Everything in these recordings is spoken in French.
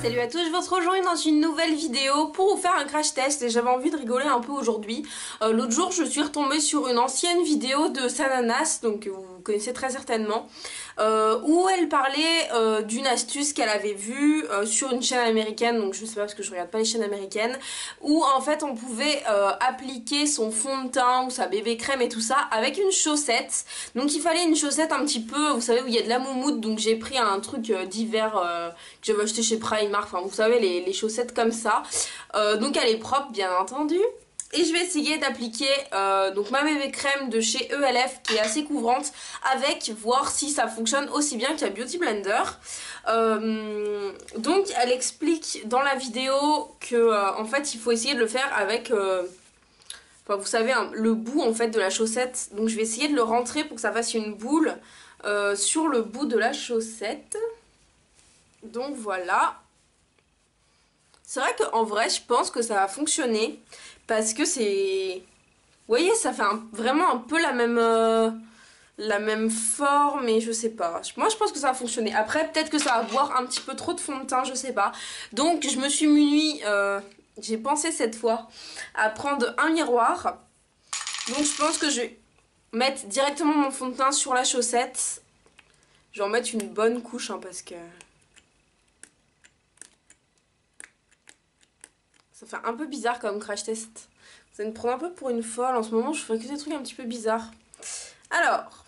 Salut à tous, je vous rejoins dans une nouvelle vidéo pour vous faire un crash test et j'avais envie de rigoler un peu aujourd'hui. L'autre jour je suis retombée sur une ancienne vidéo de Sananas, donc vous connaissez très certainement, où elle parlait d'une astuce qu'elle avait vue sur une chaîne américaine, donc je sais pas parce que je regarde pas les chaînes américaines, où en fait on pouvait appliquer son fond de teint ou sa bébé crème et tout ça avec une chaussette. Donc il fallait une chaussette un petit peu, vous savez, où il y a de la moumoute, donc j'ai pris un truc d'hiver que j'avais acheté chez Primark, enfin vous savez les chaussettes comme ça. Donc elle est propre bien entendu. Et je vais essayer d'appliquer donc ma bébé crème de chez ELF qui est assez couvrante avec, voir si ça fonctionne aussi bien que la Beauty Blender. Donc elle explique dans la vidéo que en fait il faut essayer de le faire avec enfin vous savez le bout en fait de la chaussette. Donc je vais essayer de le rentrer pour que ça fasse une boule sur le bout de la chaussette. Donc voilà. C'est vrai qu'en vrai je pense que ça va fonctionner parce que c'est... Vous voyez, ça fait vraiment un peu la même forme et je sais pas. Moi je pense que ça va fonctionner. Après peut-être que ça va avoir un petit peu trop de fond de teint, je sais pas. Donc je me suis munie, j'ai pensé cette fois à prendre un miroir. Donc je pense que je vais mettre directement mon fond de teint sur la chaussette. Je vais en mettre une bonne couche hein, parce que... ça fait un peu bizarre comme crash test. Vous allez me prendre un peu pour une folle. En ce moment, je fais que des trucs un petit peu bizarres. Alors.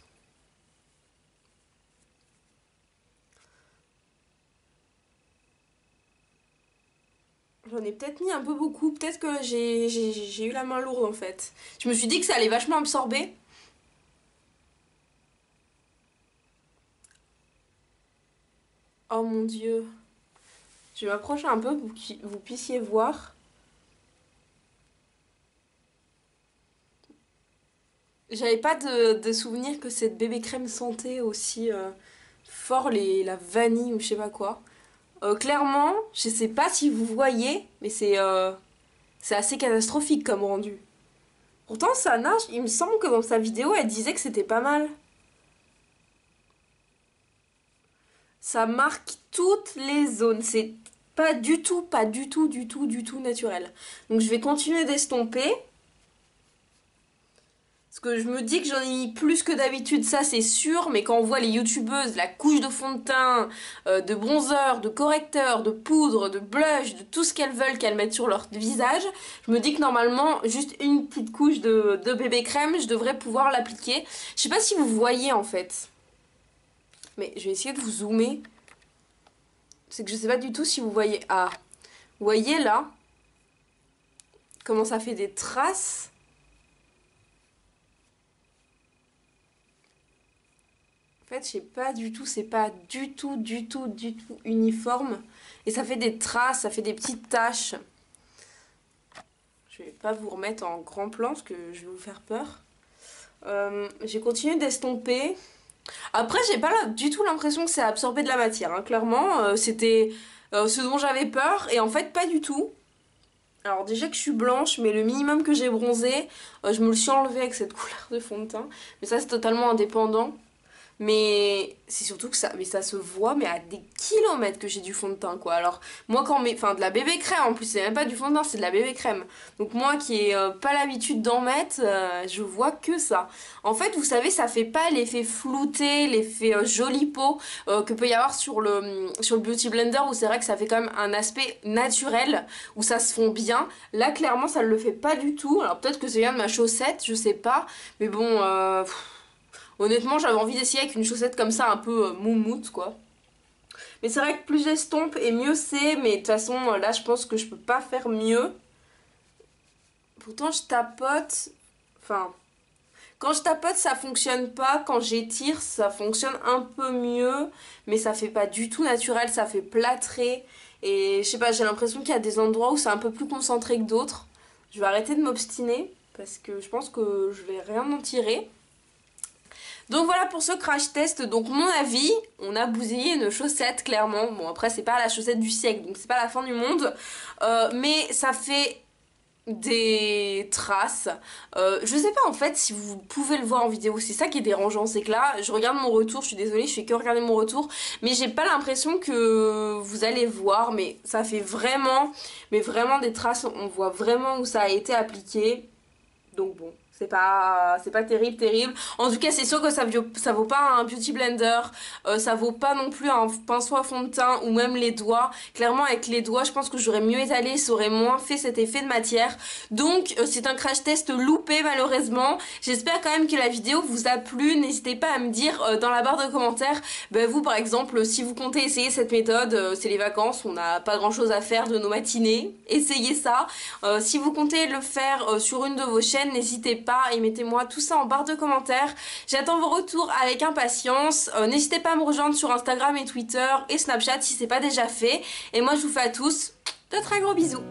J'en ai peut-être mis un peu beaucoup. Peut-être que j'ai eu la main lourde en fait. Je me suis dit que ça allait vachement absorber. Oh mon dieu. Je vais m'approcher un peu pour que vous puissiez voir. J'avais pas de souvenir que cette bébé crème sentait aussi fort la vanille ou je sais pas quoi. Clairement, je sais pas si vous voyez, mais c'est assez catastrophique comme rendu. Pourtant, Sana, il me semble que dans sa vidéo, elle disait que c'était pas mal. Ça marque toutes les zones. C'est pas du tout, du tout naturel. Donc je vais continuer d'estomper. Parce que je me dis que j'en ai mis plus que d'habitude, ça c'est sûr, mais quand on voit les youtubeuses, la couche de fond de teint, de bronzer, de correcteur, de poudre, de blush, de tout ce qu'elles veulent qu'elles mettent sur leur visage, je me dis que normalement, juste une petite couche de bébé crème, je devrais pouvoir l'appliquer. Je sais pas si vous voyez en fait, mais je vais essayer de vous zoomer. C'est que je sais pas du tout si vous voyez. Ah, vous voyez là comment ça fait des traces? En fait, je sais pas du tout, c'est pas du tout uniforme. Et ça fait des traces, ça fait des petites taches. Je vais pas vous remettre en grand plan parce que je vais vous faire peur. J'ai continué d'estomper. Après, j'ai pas du tout l'impression que c'est absorbé de la matière. Hein. Clairement, c'était ce dont j'avais peur. Et en fait, pas du tout. Alors déjà que je suis blanche, mais le minimum que j'ai bronzé, je me le suis enlevé avec cette couleur de fond de teint. Mais ça, c'est totalement indépendant. Mais c'est surtout que ça se voit mais à des kilomètres que j'ai du fond de teint quoi. Alors moi enfin de la bébé crème en plus, c'est même pas du fond de teint, c'est de la bébé crème. Donc moi qui ai pas l'habitude d'en mettre, je vois que ça. En fait vous savez ça fait pas l'effet flouté, l'effet joli peau que peut y avoir sur le Beauty Blender où c'est vrai que ça fait quand même un aspect naturel, où ça se fond bien. Là clairement ça ne le fait pas du tout. Alors peut-être que c'est bien de ma chaussette, je sais pas. Mais bon... honnêtement, j'avais envie d'essayer avec une chaussette comme ça, un peu moumoute, quoi. Mais c'est vrai que plus j'estompe et mieux c'est, mais de toute façon, là, je pense que je peux pas faire mieux. Pourtant, je tapote... Enfin... Quand je tapote, ça fonctionne pas. Quand j'étire, ça fonctionne un peu mieux. Mais ça fait pas du tout naturel, ça fait plâtrer. Et je sais pas, j'ai l'impression qu'il y a des endroits où c'est un peu plus concentré que d'autres. Je vais arrêter de m'obstiner, parce que je pense que je vais rien en tirer. Donc voilà pour ce crash test. Donc mon avis, on a bousillé une chaussette clairement. Bon après c'est pas la chaussette du siècle, donc c'est pas la fin du monde. Mais ça fait des traces. Je sais pas en fait si vous pouvez le voir en vidéo, c'est ça qui est dérangeant, c'est que là je regarde mon retour, je suis désolée, je fais que regarder mon retour, mais j'ai pas l'impression que vous allez voir, mais ça fait vraiment, mais vraiment des traces, on voit vraiment où ça a été appliqué, donc bon. C'est pas terrible, terrible. En tout cas, c'est sûr que ça vaut pas un beauty blender, ça vaut pas non plus un pinceau à fond de teint ou même les doigts. Clairement, avec les doigts, je pense que j'aurais mieux étalé, ça aurait moins fait cet effet de matière. Donc, c'est un crash test loupé malheureusement. J'espère quand même que la vidéo vous a plu. N'hésitez pas à me dire dans la barre de commentaires, ben, vous par exemple, si vous comptez essayer cette méthode, c'est les vacances, on n'a pas grand chose à faire de nos matinées. Essayez ça. Si vous comptez le faire sur une de vos chaînes, n'hésitez pas et mettez-moi tout ça en barre de commentaires. J'attends vos retours avec impatience. N'hésitez pas à me rejoindre sur Instagram et Twitter et Snapchat si c'est pas déjà fait. Et moi je vous fais à tous de très gros bisous.